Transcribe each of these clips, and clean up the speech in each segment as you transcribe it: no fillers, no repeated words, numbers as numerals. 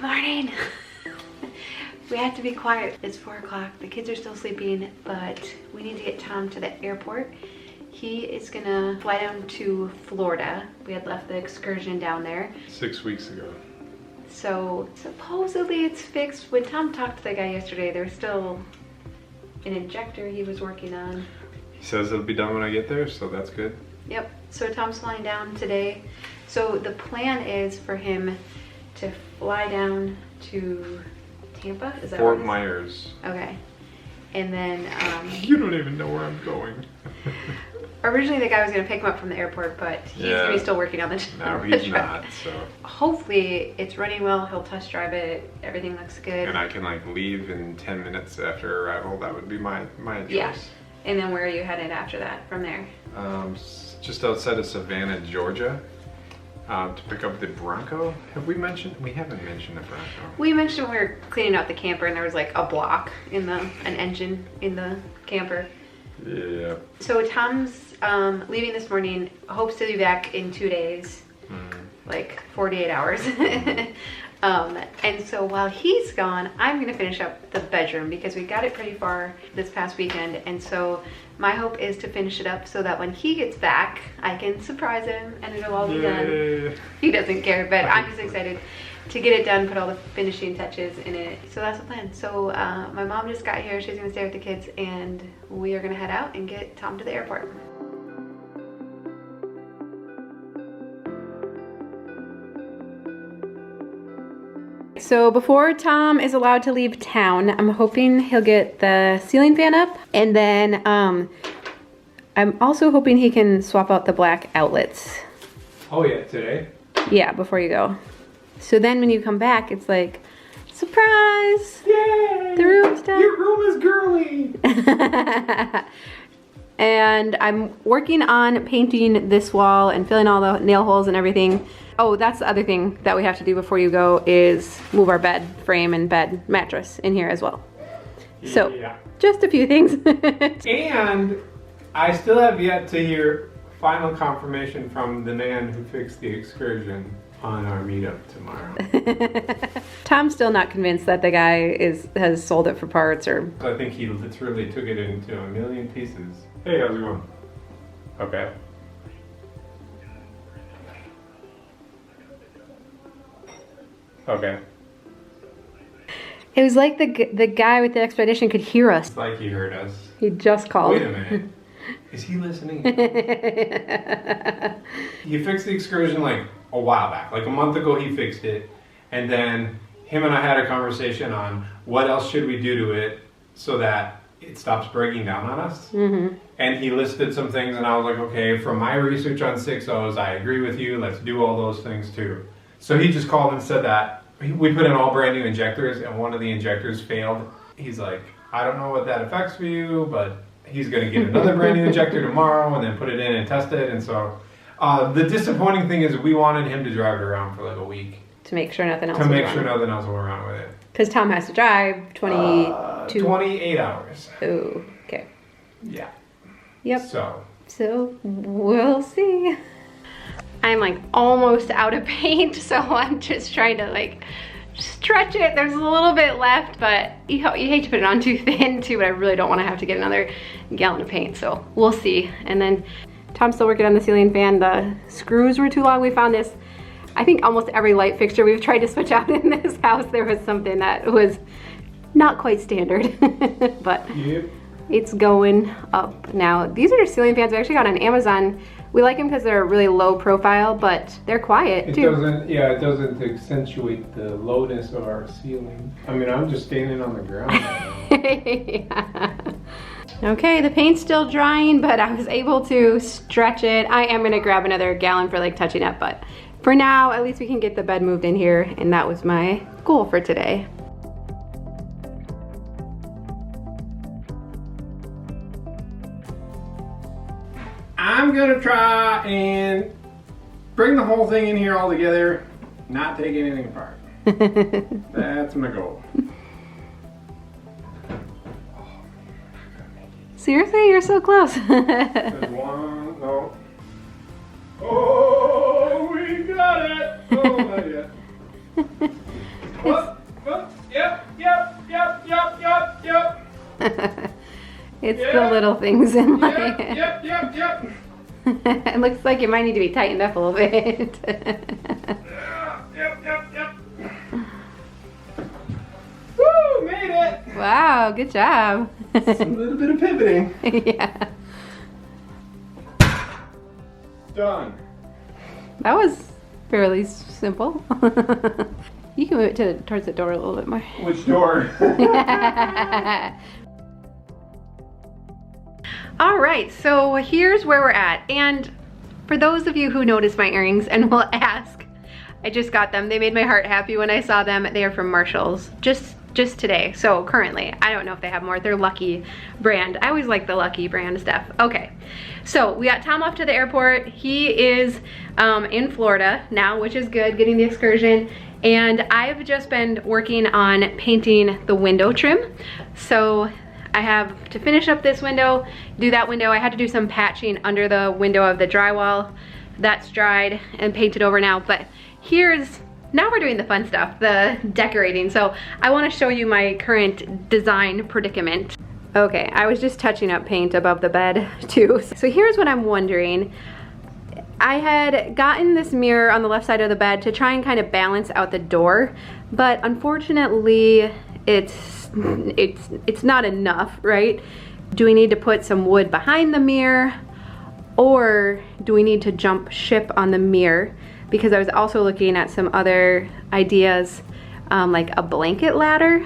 Morning. We have to be quiet. It's 4 o'clock. The kids are still sleeping, but we need to get Tom to the airport. He is gonna fly down to Florida. We had left the Excursion down there 6 weeks ago. So supposedly it's fixed. When Tom talked to the guy yesterday, there's still an injector he was working on. He says it'll be done when I get there, so that's good. Yep, so Tom's flying down today. So the plan is for him to fly down to Tampa, is that Fort what it is? Myers. Okay. And then, You don't even know where I'm going. originally the guy was gonna pick him up from the airport, but he's gonna be still working on the No, the he's truck. not, so. Hopefully it's running well, he'll test drive it, everything looks good. And I can like leave in 10 minutes after arrival. That would be my choice. Yeah. And then where are you headed after that, from there? Just outside of Savannah, Georgia, to pick up the Bronco. Have we mentioned? We haven't mentioned the Bronco. We mentioned we were cleaning out the camper and there was like a block in an engine in the camper. Yeah. So Tom's leaving this morning, hopes to be back in 2 days, like 48 hours. And so while he's gone, I'm gonna finish up the bedroom because we got it pretty far this past weekend. And so my hope is to finish it up so that when he gets back, I can surprise him and it'll all be done. He doesn't care, but I'm just excited to get it done, put all the finishing touches in it. So that's the plan. So my mom just got here, she's gonna stay with the kids, and we are gonna head out and get Tom to the airport. So before Tom is allowed to leave town, I'm hoping he'll get the ceiling fan up, and then I'm also hoping he can swap out the black outlets. Oh yeah, today? Yeah, before you go. So then when you come back, it's like, surprise! Yay! The room's done. Your room is girly! And I'm working on painting this wall and filling all the nail holes and everything. Oh, that's the other thing that we have to do before you go is move our bed frame and bed mattress in here as well. So, yeah. Just a few things. And I still have yet to hear final confirmation from the man who fixed the Excursion on our meetup tomorrow. Tom's still not convinced that the guy has sold it for parts, or... I think he literally took it into a million pieces. Hey, how's it going? Okay. Okay. It was like the guy with the expedition could hear us. It's like he heard us. He just called. Wait a minute. Is he listening? He fixed the Excursion like a while back. Like a month ago he fixed it. And then him and I had a conversation on what else should we do to it so that it stops breaking down on us. Mm-hmm. And he listed some things and I was like, okay, from my research on 6.0s, I agree with you. Let's do all those things too. So he just called and said that we put in all brand new injectors and one of the injectors failed. He's like, I don't know what that affects for you, but he's gonna get another brand new injector tomorrow and then put it in and test it. And so the disappointing thing is we wanted him to drive it around for like a week. To make sure nothing else To make sure nothing else went wrong with it. Because Tom has to drive 28 hours. Oh, okay. Yeah. Yep. So we'll see. I'm like almost out of paint, so I'm just trying to like stretch it. There's a little bit left, but you hate to put it on too thin too, but I really don't want to have to get another gallon of paint, so we'll see. And then Tom's still working on the ceiling fan. The screws were too long. We found this, I think almost every light fixture we've tried to switch out in this house, there was something that was not quite standard, but yep. It's going up now. These are ceiling fans we actually got on Amazon. We like them because they're really low profile, but they're quiet too. It doesn't accentuate the lowness of our ceiling. I mean, I'm just standing on the ground right now. Yeah. Okay, the paint's still drying, but I was able to stretch it. I am gonna grab another gallon for like touching up, but for now, at least we can get the bed moved in here, and that was my goal for today. I'm gonna try and bring the whole thing in here all together, not take anything apart. That's my goal. Seriously, you're so close. There's one, no. Oh, we got it! Oh, not yet. Yep. It's the little things in life. Yep. It looks like it might need to be tightened up a little bit. Yep. Woo, made it. Wow, good job. Just a little bit of pivoting. Yeah. Done. That was fairly simple. You can move it towards the door a little bit more. Which door? All right, so here's where we're at. And for those of you who notice my earrings and will ask, I just got them. They made my heart happy when I saw them. They are from Marshall's, just today. So currently, I don't know if they have more. They're Lucky brand. I always like the Lucky brand stuff. Okay, so we got Tom off to the airport. He is in Florida now, which is good, getting the Excursion. And I've just been working on painting the window trim. So I have to finish up this window, do that window. I had to do some patching under the window of the drywall. That's dried and painted over now, but now we're doing the fun stuff, the decorating. So I want to show you my current design predicament. Okay, I was just touching up paint above the bed too. So here's what I'm wondering. I had gotten this mirror on the left side of the bed to try and kind of balance out the door, but unfortunately it's not enough, right? Do we need to put some wood behind the mirror, or do we need to jump ship on the mirror? Because I was also looking at some other ideas, like a blanket ladder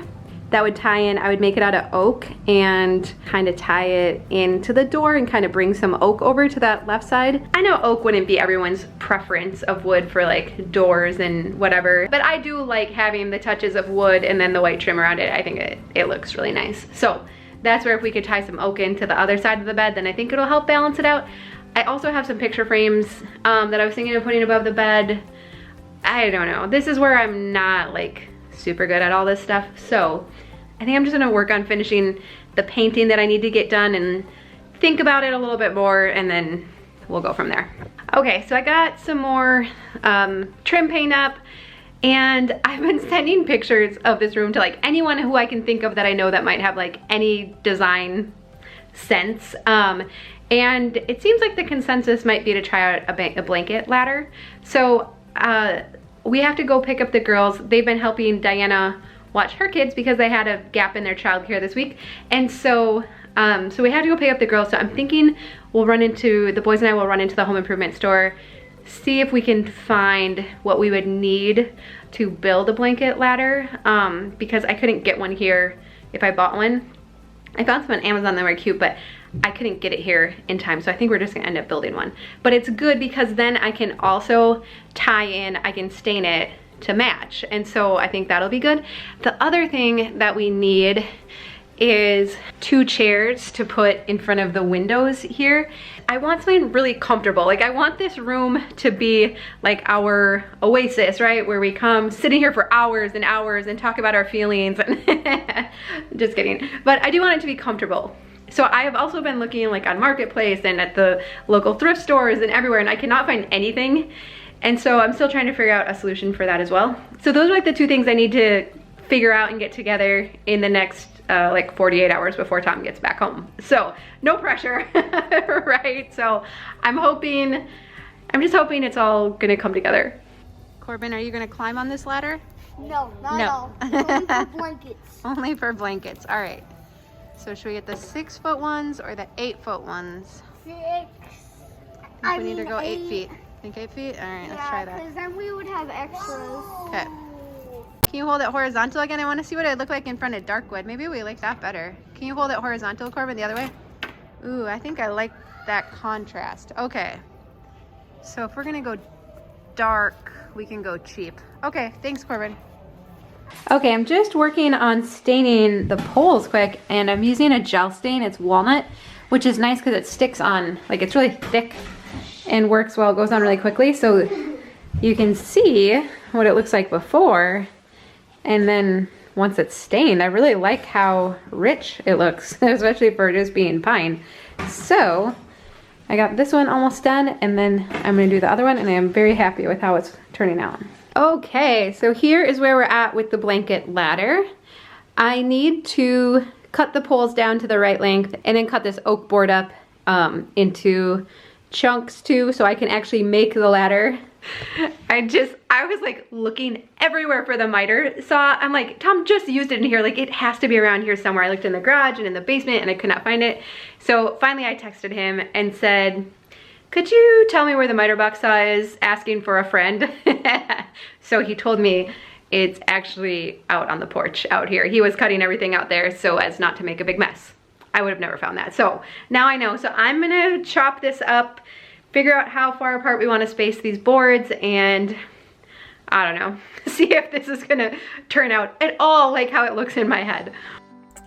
that would tie in. I would make it out of oak and kind of tie it into the door and kind of bring some oak over to that left side. I know oak wouldn't be everyone's preference of wood for like doors and whatever, but I do like having the touches of wood and then the white trim around it. I think it looks really nice. So that's where if we could tie some oak into the other side of the bed, then I think it'll help balance it out. I also have some picture frames that I was thinking of putting above the bed. I don't know. This is where I'm not like super good at all this stuff. So I think I'm just gonna work on finishing the painting that I need to get done and think about it a little bit more, and then we'll go from there. Okay, so I got some more trim paint up, and I've been sending pictures of this room to like anyone who I can think of that I know that might have like any design sense. And it seems like the consensus might be to try out a blanket ladder. So we have to go pick up the girls. They've been helping Diana watch her kids because they had a gap in their childcare this week. And so we had to go pick up the girls. So I'm thinking the boys and I will run into the home improvement store, see if we can find what we would need to build a blanket ladder, because I couldn't get one here if I bought one. I found some on Amazon that were cute, but I couldn't get it here in time, so I think we're just gonna end up building one. But it's good because then I can also I can stain it to match, and so I think that'll be good. The other thing that we need is 2 chairs to put in front of the windows here. I want something really comfortable. Like I want this room to be like our oasis, right? Where we come sitting here for hours and hours and talk about our feelings. Just kidding. But I do want it to be comfortable. So I have also been looking like on Marketplace and at the local thrift stores and everywhere, and I cannot find anything. And so I'm still trying to figure out a solution for that as well. So those are like the 2 things I need to figure out and get together in the next like 48 hours before Tom gets back home. So no pressure, right? So I'm just hoping it's all gonna come together. Corbin, are you gonna climb on this ladder? No, not at all. Only for blankets. Only for blankets, all right. So should we get the 6-foot ones or the 8-foot ones? 6. I think we need to go 8 feet. Think 8 feet? All right, let's try that. Because then we would have extras. Okay. Can you hold it horizontal again? I want to see what it looked like in front of dark wood. Maybe we like that better. Can you hold it horizontal, Corbin, the other way? Ooh, I think I like that contrast. Okay. So if we're gonna go dark, we can go cheap. Okay, thanks, Corbin. Okay, I'm just working on staining the poles quick, and I'm using a gel stain. It's walnut, which is nice because it sticks on, like it's really thick and works well. It goes on really quickly, so you can see what it looks like before. And then once it's stained, I really like how rich it looks, especially for just being pine. So I got this one almost done, and then I'm gonna do the other one, and I'm very happy with how it's turning out. Okay, so here is where we're at with the blanket ladder. I need to cut the poles down to the right length and then cut this oak board up into chunks too, so I can actually make the ladder. I was like looking everywhere for the miter saw. I'm like, Tom just used it in here, like it has to be around here somewhere. I looked in the garage and in the basement and I could not find it. So finally I texted him and said, could you tell me where the miter box saw is? Asking for a friend. So he told me it's actually out on the porch out here. He was cutting everything out there so as not to make a big mess. I would have never found that. So now I know. So I'm gonna chop this up, figure out how far apart we want to space these boards, and I don't know, see if this is gonna turn out at all like how it looks in my head.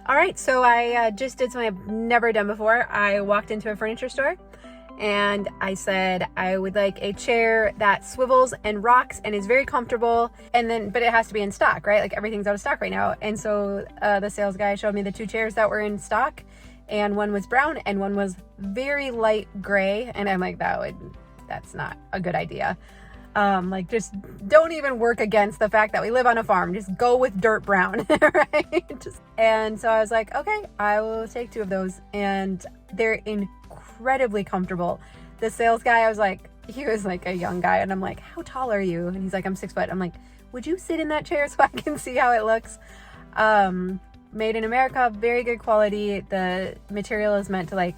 All right, so I just did something I've never done before. I walked into a furniture store and I said I would like a chair that swivels and rocks and is very comfortable, and then but it has to be in stock, right? Like everything's out of stock right now. And so the sales guy showed me the 2 chairs that were in stock, and one was brown and one was very light gray, and I'm like, that's not a good idea. Like just don't even work against the fact that we live on a farm. Just go with dirt brown, right? And so I was like, okay, I will take 2 of those, and they're incredibly comfortable. The sales guy, he was like a young guy, and I'm like, how tall are you? And he's like, I'm 6 foot. I'm like, would you sit in that chair so I can see how it looks? Made in America, very good quality. The material is meant to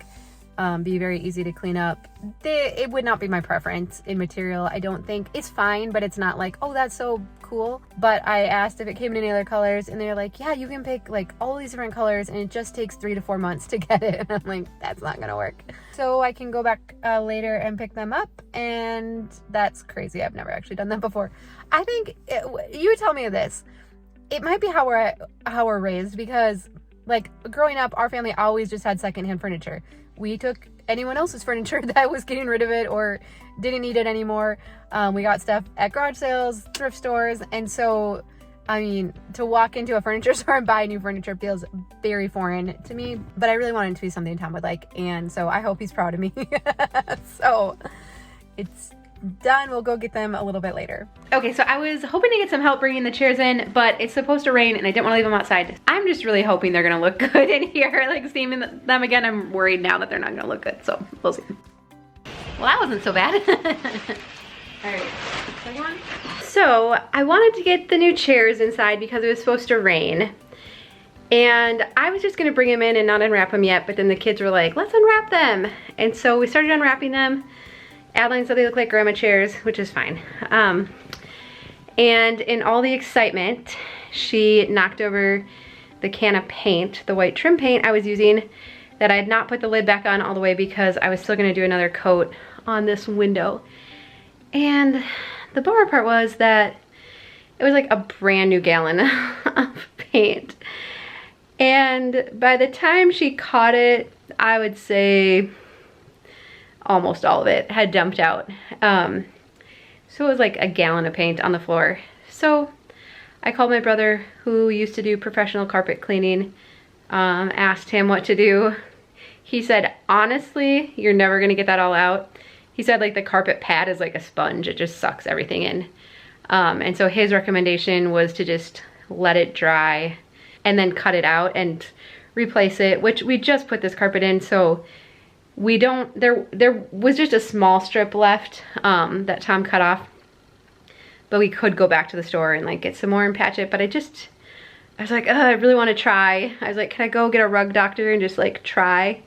be very easy to clean up. It would not be my preference in material. I don't think it's fine, but it's not like, oh, that's so cool. But I asked if it came in any other colors, and they're like, yeah, you can pick like all these different colors, and it just takes 3 to 4 months to get it. And I'm like, that's not gonna work. So I can go back later and pick them up, and that's crazy. I've never actually done that before. I think you tell me this. It might be how we're raised, because like growing up, our family always just had secondhand furniture. We took anyone else's furniture that was getting rid of it or didn't need it anymore. We got stuff at garage sales, thrift stores. And so, I mean, to walk into a furniture store and buy new furniture feels very foreign to me, but I really wanted it to be something Tom would like. And so I hope he's proud of me. So it's done. We'll go get them a little bit later. Okay, so I was hoping to get some help bringing the chairs in, but it's supposed to rain and I didn't want to leave them outside. I'm just really hoping they're gonna look good in here. Like seeing them again, I'm worried now that they're not gonna look good, so we'll see. Well, that wasn't so bad. All right, second one. So I wanted to get the new chairs inside because it was supposed to rain. And I was just gonna bring them in and not unwrap them yet, but then the kids were like, let's unwrap them. And so we started unwrapping them. Adeline said they look like grandma chairs, which is fine. And in all the excitement, she knocked over the can of paint, the white trim paint I was using, that I had not put the lid back on all the way because I was still gonna do another coat on this window. And the bummer part was that it was like a brand new gallon of paint. And by the time she caught it, I would say almost all of it had dumped out. So it was like a gallon of paint on the floor. So I called my brother, who used to do professional carpet cleaning, asked him what to do. He said, honestly, you're never gonna get that all out. He said like the carpet pad is like a sponge, it just sucks everything in. And so his recommendation was to just let it dry and then cut it out and replace it, which we just put this carpet in, so we don't, there was just a small strip left that Tom cut off, but we could go back to the store and like get some more and patch it. But I was like, I really want to try. I was like, can I go get a rug doctor and just like try?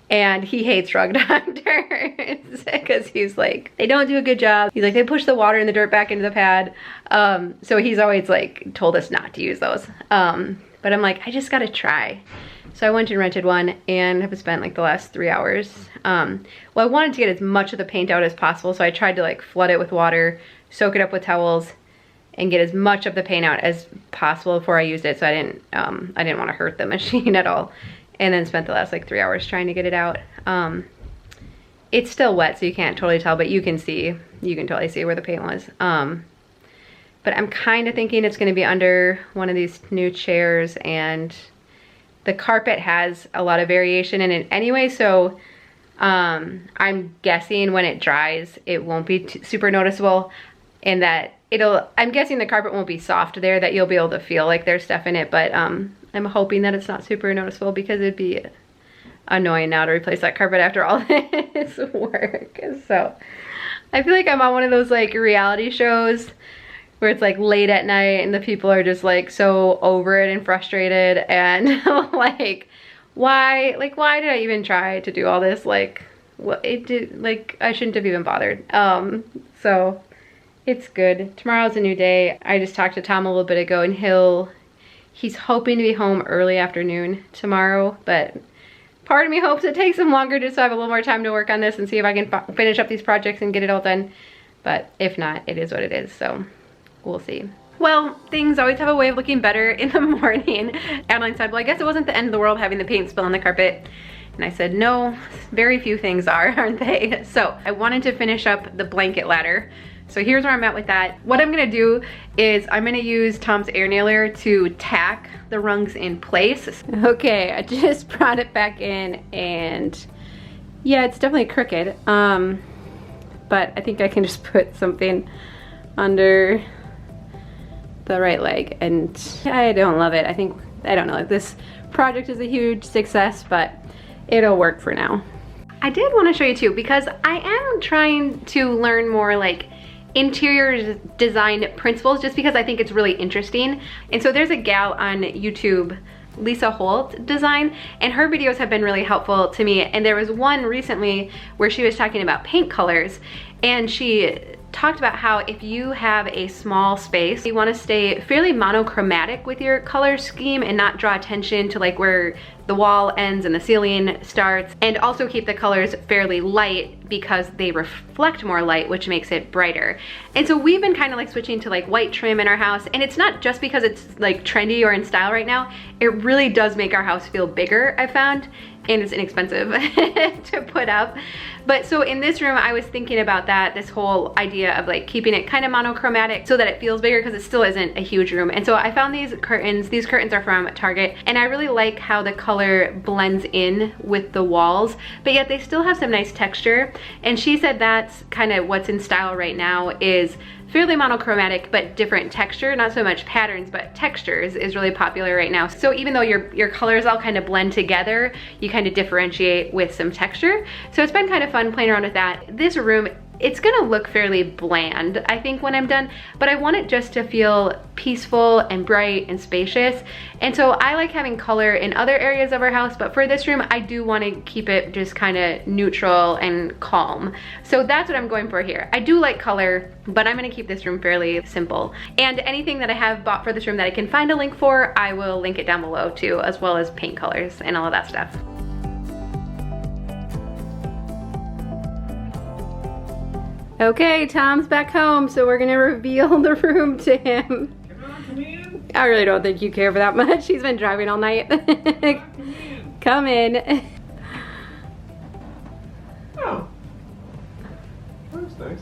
And he hates rug doctors because he's like, they don't do a good job. He's like, they push the water and the dirt back into the pad. So he's always like told us not to use those. But I'm like, I just gotta try. So I went and rented one and have spent like the last 3 hours. Well, I wanted to get as much of the paint out as possible, so I tried to like flood it with water, soak it up with towels, and get as much of the paint out as possible before I used it, so I didn't want to hurt the machine at all. And then spent the last like 3 hours trying to get it out. It's still wet, so you can't totally tell, but you can totally see where the paint was. But I'm kind of thinking it's gonna be under one of these new chairs, and the carpet has a lot of variation in it anyway, so I'm guessing when it dries, it won't be super noticeable. and that I'm guessing the carpet won't be soft there, that you'll be able to feel like there's stuff in it, but I'm hoping that it's not super noticeable, because it'd be annoying now to replace that carpet after all this work. So I feel like I'm on one of those like reality shows where it's like late at night and the people are just like so over it and frustrated, and like why did I even try to do all this? Like I shouldn't have even bothered. So it's good. Tomorrow's a new day. I just talked to Tom a little bit ago, and he's hoping to be home early afternoon tomorrow, but part of me hopes it takes him longer just so I have a little more time to work on this and see if I can finish up these projects and get it all done. But if not, it is what it is, so we'll see. Well, things always have a way of looking better in the morning. Adeline said, well, I guess it wasn't the end of the world having the paint spill on the carpet. And I said, no, very few things are, aren't they? So I wanted to finish up the blanket ladder. So here's where I'm at with that. What I'm gonna do is I'm gonna use Tom's air nailer to tack the rungs in place. Okay, I just brought it back in, and yeah, it's definitely crooked. But I think I can just put something under the right leg, and I don't love it. I don't know, this project is a huge success, but it'll work for now. I did want to show you too, because I am trying to learn more like interior design principles, just because I think it's really interesting. And so there's a gal on YouTube, Lisa Holt design, and her videos have been really helpful to me. And there was one recently where she was talking about paint colors, and she talked about how if you have a small space, you want to stay fairly monochromatic with your color scheme and not draw attention to like where the wall ends and the ceiling starts, and also keep the colors fairly light because they reflect more light, which makes it brighter. And so we've been kind of like switching to like white trim in our house, and it's not just because it's like trendy or in style right now. It really does make our house feel bigger, I found, and it's inexpensive to put up. But so in this room, I was thinking about that, this whole idea of like keeping it kind of monochromatic so that it feels bigger, because it still isn't a huge room. And so I found these curtains. These curtains are from Target, and I really like how the color blends in with the walls, but yet they still have some nice texture. And she said that's kind of what's in style right now, is fairly monochromatic but different texture, not so much patterns but textures is really popular right now. So even though your colors all kind of blend together, you kind of differentiate with some texture. So it's been kind of fun playing around with that. This room, it's gonna look fairly bland, I think, when I'm done, but I want it just to feel peaceful and bright and spacious. And so I like having color in other areas of our house, but for this room, I do want to keep it just kind of neutral and calm. So that's what I'm going for here. I do like color, but I'm gonna keep this room fairly simple. And anything that I have bought for this room that I can find a link for, I will link it down below too, as well as paint colors and all of that stuff. Okay, Tom's back home, so we're gonna reveal the room to him. Come in. I really don't think you care for that much. He's been driving all night. Come in. Oh, that's nice.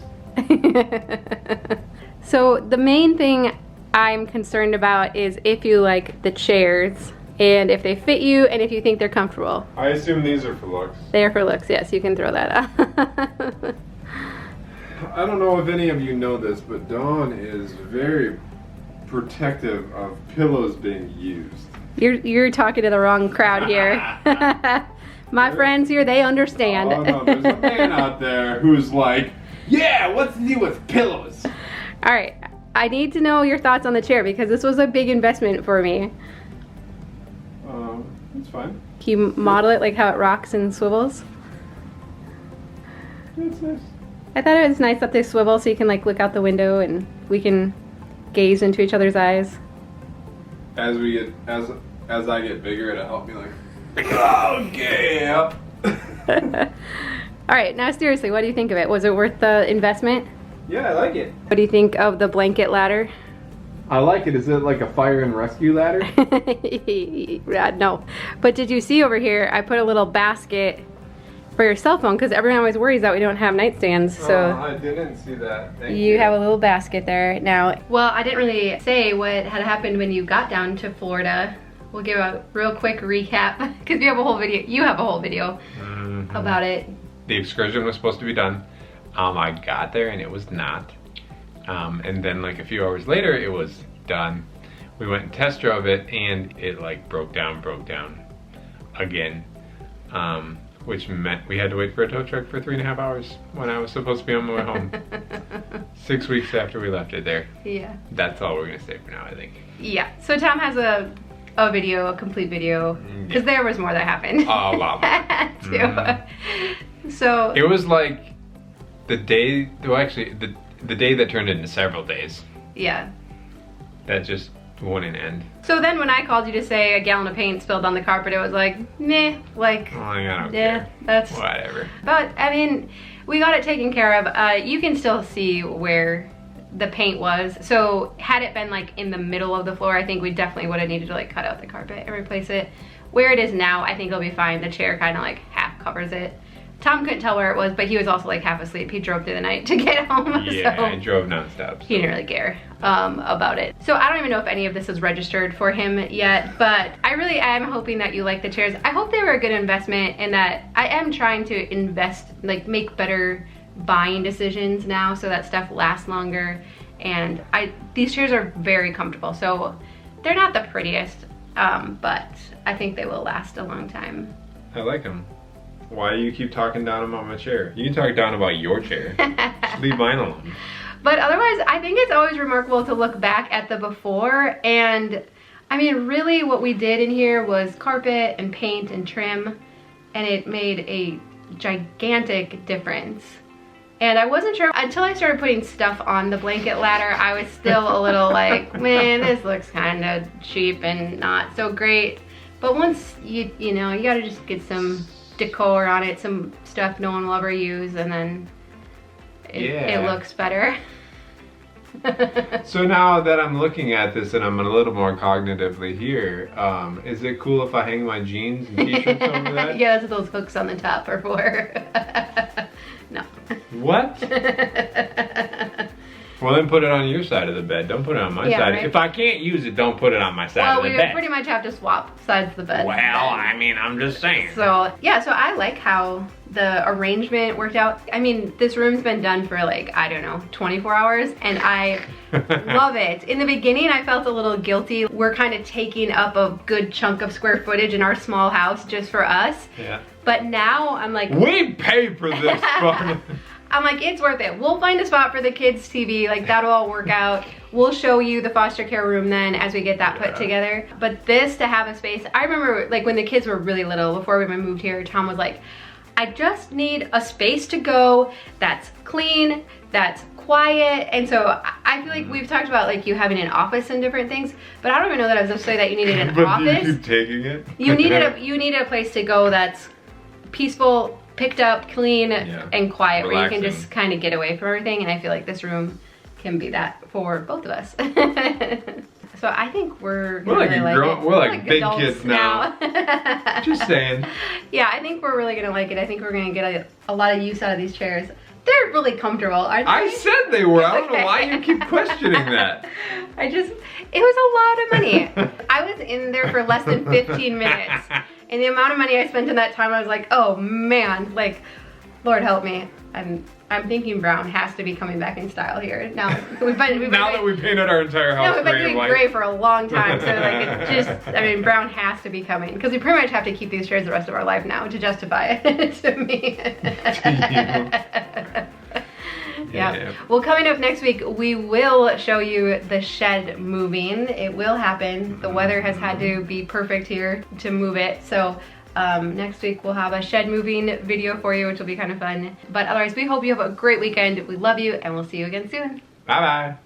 So the main thing I'm concerned about is if you like the chairs, and if they fit you, and if you think they're comfortable. I assume these are for looks. They are for looks, yes, you can throw that out. I don't know if any of you know this, but Dawn is very protective of pillows being used. You're talking to the wrong crowd here. My friends here, they understand. Oh no, there's a man out there who's like, yeah, what's the deal with pillows? All right, I need to know your thoughts on the chair, because this was a big investment for me. It's fine. Can you model it like how it rocks and swivels? It's nice. I thought it was nice that they swivel so you can like look out the window and we can gaze into each other's eyes. As I get bigger, it'll help me like, okay, yep. All right, now seriously, what do you think of it? Was it worth the investment? Yeah, I like it. What do you think of the blanket ladder? I like it. Is it like a fire and rescue ladder? No, but did you see over here, I put a little basket for your cell phone, because everyone always worries that we don't have nightstands. So I didn't see that. Thank you have a little basket there now. Well, I didn't really say what had happened when you got down to Florida. We'll give a real quick recap, because you have a whole video about it. The excursion was supposed to be done. I got there and it was not. And then like a few hours later, it was done. We went and test drove it, and it like broke down again. Which meant we had to wait for a tow truck for 3.5 hours when I was supposed to be on my way home. 6 weeks after we left it there. Yeah. That's all we're gonna say for now, I think. Yeah. So Tom has a video, a complete video, because there was more that happened. A lot more. So it was like the day, well actually the day that turned into several days. Yeah. That just wouldn't end. So then when I called you to say a gallon of paint spilled on the carpet, it was like, meh, like, Oh, I don't yeah, care. that's Whatever. But I mean, we got it taken care of. You can still see where the paint was. So had it been like in the middle of the floor, I think we definitely would have needed to like cut out the carpet and replace it. Where it is now, I think it'll be fine. The chair kind of like half covers it. Tom couldn't tell where it was, but he was also like half asleep. He drove through the night to get home. Yeah, so I drove nonstop. So. he didn't really care about it. So I don't even know if any of this is registered for him yet, but I really am hoping that you like the chairs. I hope they were a good investment, and that I am trying to invest, like make better buying decisions now so that stuff lasts longer. And these chairs are very comfortable. So they're not the prettiest, but I think they will last a long time. I like them. Why do you keep talking down about my chair? You can talk down about your chair. Just leave mine alone. But otherwise, I think it's always remarkable to look back at the before. And I mean, really what we did in here was carpet and paint and trim. And it made a gigantic difference. And I wasn't sure until I started putting stuff on the blanket ladder. I was still a little like, man, this looks kind of cheap and not so great. But once you know, you gotta just get some decor on it, some stuff no one will ever use, and then it looks better. So now that I'm looking at this and I'm a little more cognitively here, is it cool if I hang my jeans and t-shirts over that? Yeah, that's what those hooks on the top are for. No. What? Well, then put it on your side of the bed. Don't put it on my side. Right. If I can't use it, don't put it on my side of the bed. Well, we pretty much have to swap sides of the bed. Well, I mean, I'm just saying. So, yeah, so I like how the arrangement worked out. I mean, this room's been done for like, I don't know, 24 hours, and I love it. In the beginning, I felt a little guilty. We're kind of taking up a good chunk of square footage in our small house just for us. Yeah. But now I'm like, we pay for this. I'm like, it's worth it. We'll find a spot for the kids' TV. Like, that'll all work out. We'll show you the foster care room then as we get that put together. But this, to have a space, I remember like when the kids were really little, before we moved here, Tom was like, I just need a space to go that's clean, that's quiet. And so I feel like we've talked about like you having an office and different things, but I don't even know that I was just saying that you needed an but office. You keep taking it. You needed a place to go that's peaceful, picked up, clean, and quiet, relaxing, where you can just kind of get away from everything. And I feel like this room can be that for both of us. So I think we're gonna really like it. We're like big adults kids now. Just saying. Yeah, I think we're really gonna like it. I think we're gonna get a lot of use out of these chairs. They're really comfortable, aren't they? I said they were. I don't know why you keep questioning that. It was a lot of money. I was in there for less than 15 minutes. And the amount of money I spent in that time, I was like, oh man, like, Lord help me. I'm thinking brown has to be coming back in style here. Now that we painted our entire house we've been doing gray for a long time, so like brown has to be coming, because we pretty much have to keep these chairs the rest of our life now to justify it to me. Yeah. Well, coming up next week, we will show you the shed moving. It will happen. The weather has had to be perfect here to move it. So next week we'll have a shed moving video for you, which will be kind of fun. But otherwise, we hope you have a great weekend. We love you, and we'll see you again soon. Bye-bye.